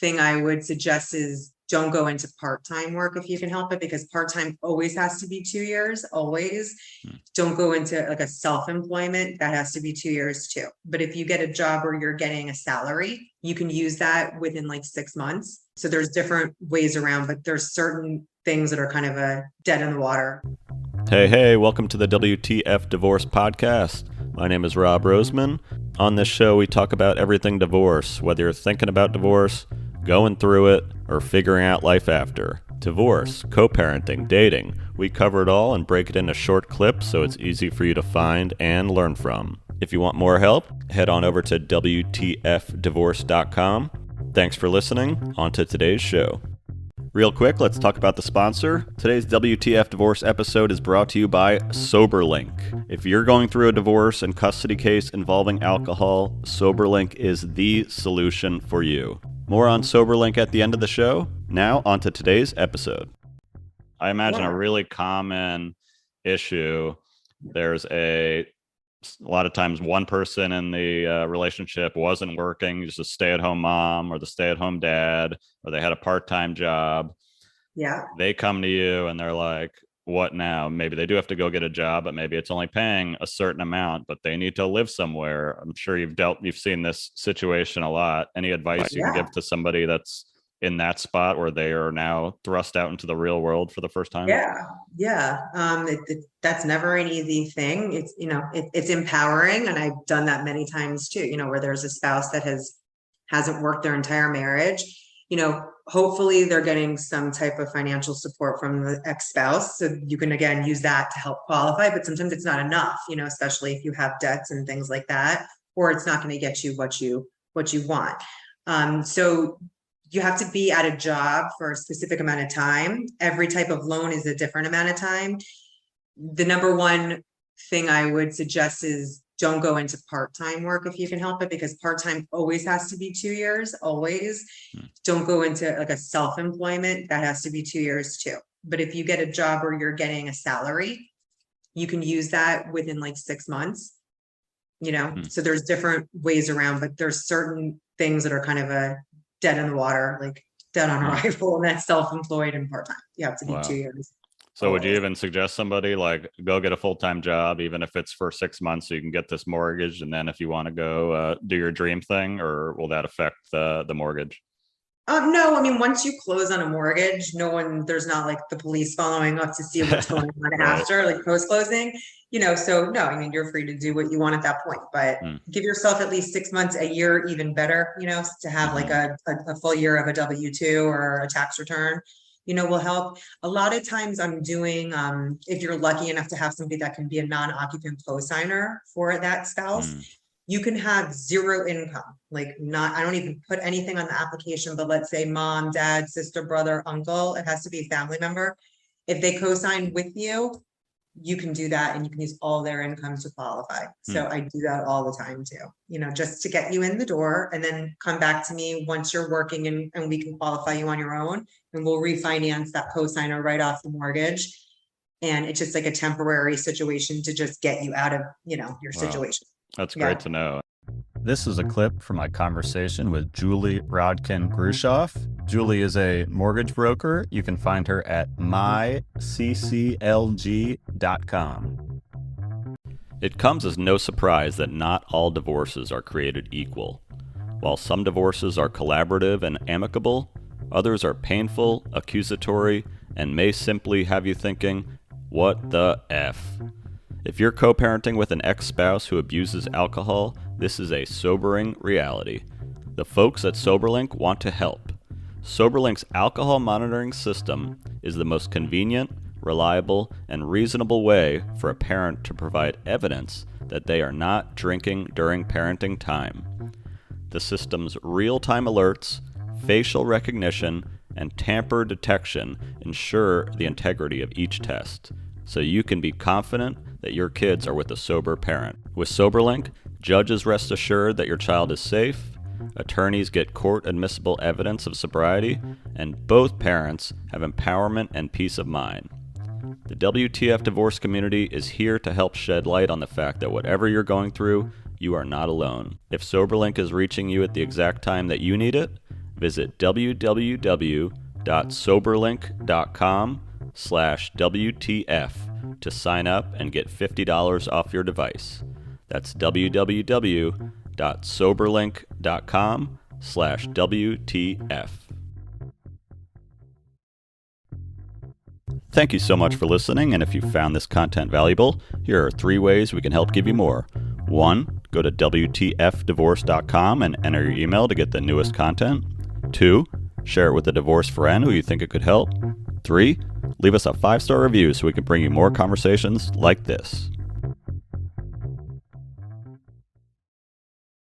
thing I would suggest is don't go into part-time work if you can help it, because part-time always has to be 2 years, always. Don't go into like a self-employment, that has to be 2 years too. But if you get a job where you're getting a salary, you can use that within like 6 months. So there's different ways around, but there's certain things that are kind of a dead in the water. Hey, welcome to the WTF Divorce podcast. My name is Rob Roseman. On this show, we talk about everything divorce, whether you're thinking about divorce, going through it, or figuring out life after. Divorce, co-parenting, dating. We cover it all and break it into short clips so it's easy for you to find and learn from. If you want more help, head on over to WTFdivorce.com. Thanks for listening. On to today's show. Real quick, let's talk about the sponsor. Today's WTF Divorce episode is brought to you by Soberlink. If you're going through a divorce and custody case involving alcohol, Soberlink is the solution for you. More on Soberlink at the end of the show. Now, on to today's episode. I imagine a really common issue. There's a lot of times one person in the relationship wasn't working, just a stay-at-home mom or the stay-at-home dad, or they had a part-time job. Yeah. They come to you and they're like, what now? Maybe they do have to go get a job, but maybe it's only paying a certain amount, but they need to live somewhere. I'm sure you've seen this situation a lot. Any advice you can give to somebody that's in that spot where they are now thrust out into the real world for the first time? Yeah. That's never an easy thing. It's, it's empowering. And I've done that many times too, where there's a spouse that hasn't worked their entire marriage, hopefully they're getting some type of financial support from the ex-spouse. So you can, again, use that to help qualify, but sometimes it's not enough, especially if you have debts and things like that, or it's not going to get you what you want. So you have to be at a job for a specific amount of time. Every type of loan is a different amount of time. The number one thing I would suggest is don't go into part-time work if you can help it, because part-time always has to be 2 years, always. Don't go into like a self-employment, that has to be 2 years too. But if you get a job where you're getting a salary, you can use that within like 6 months, So there's different ways around, but there's certain things that are kind of a dead in the water, like dead on arrival, and that's self-employed and part-time. You have to be 2 years. So would you even suggest somebody like go get a full-time job, even if it's for 6 months, so you can get this mortgage, and then if you want to go do your dream thing, or will that affect the mortgage? No, I mean, once you close on a mortgage, there's not like the police following up to see what's going on after, like post-closing, so no, I mean, you're free to do what you want at that point, but give yourself at least 6 months, a year, even better, to have like a full year of a W-2 or a tax return, will help. A lot of times I'm doing, if you're lucky enough to have somebody that can be a non-occupant co-signer for that spouse, you can have zero income, I don't even put anything on the application, but let's say mom, dad, sister, brother, uncle, it has to be a family member. If they co-sign with you, you can do that, and you can use all their incomes to qualify. So I do that all the time too, just to get you in the door, and then come back to me once you're working, and we can qualify you on your own, and we'll refinance that co-signer right off the mortgage. And it's just like a temporary situation to just get you out of, your situation. That's great to know. This is a clip from my conversation with Julie Rodkin Grushoff. Julie is a mortgage broker. You can find her at mycclg.com. It comes as no surprise that not all divorces are created equal. While some divorces are collaborative and amicable, others are painful, accusatory, and may simply have you thinking, what the F? If you're co-parenting with an ex-spouse who abuses alcohol, this is a sobering reality. The folks at Soberlink want to help. Soberlink's alcohol monitoring system is the most convenient, reliable, and reasonable way for a parent to provide evidence that they are not drinking during parenting time. The system's real-time alerts, facial recognition, and tamper detection ensure the integrity of each test, so you can be confident that your kids are with a sober parent. With Soberlink, judges rest assured that your child is safe, attorneys get court-admissible evidence of sobriety, and both parents have empowerment and peace of mind. The WTF Divorce community is here to help shed light on the fact that whatever you're going through, you are not alone. If Soberlink is reaching you at the exact time that you need it, visit www.soberlink.com/WTF to sign up and get $50 off your device. That's www.soberlink.com/WTF. Thank you so much for listening, and if you found this content valuable, here are 3 ways we can help give you more. 1. Go to WTFdivorce.com and enter your email to get the newest content. 2. Share it with a divorced friend who you think it could help. 3. Leave us a 5-star review so we can bring you more conversations like this.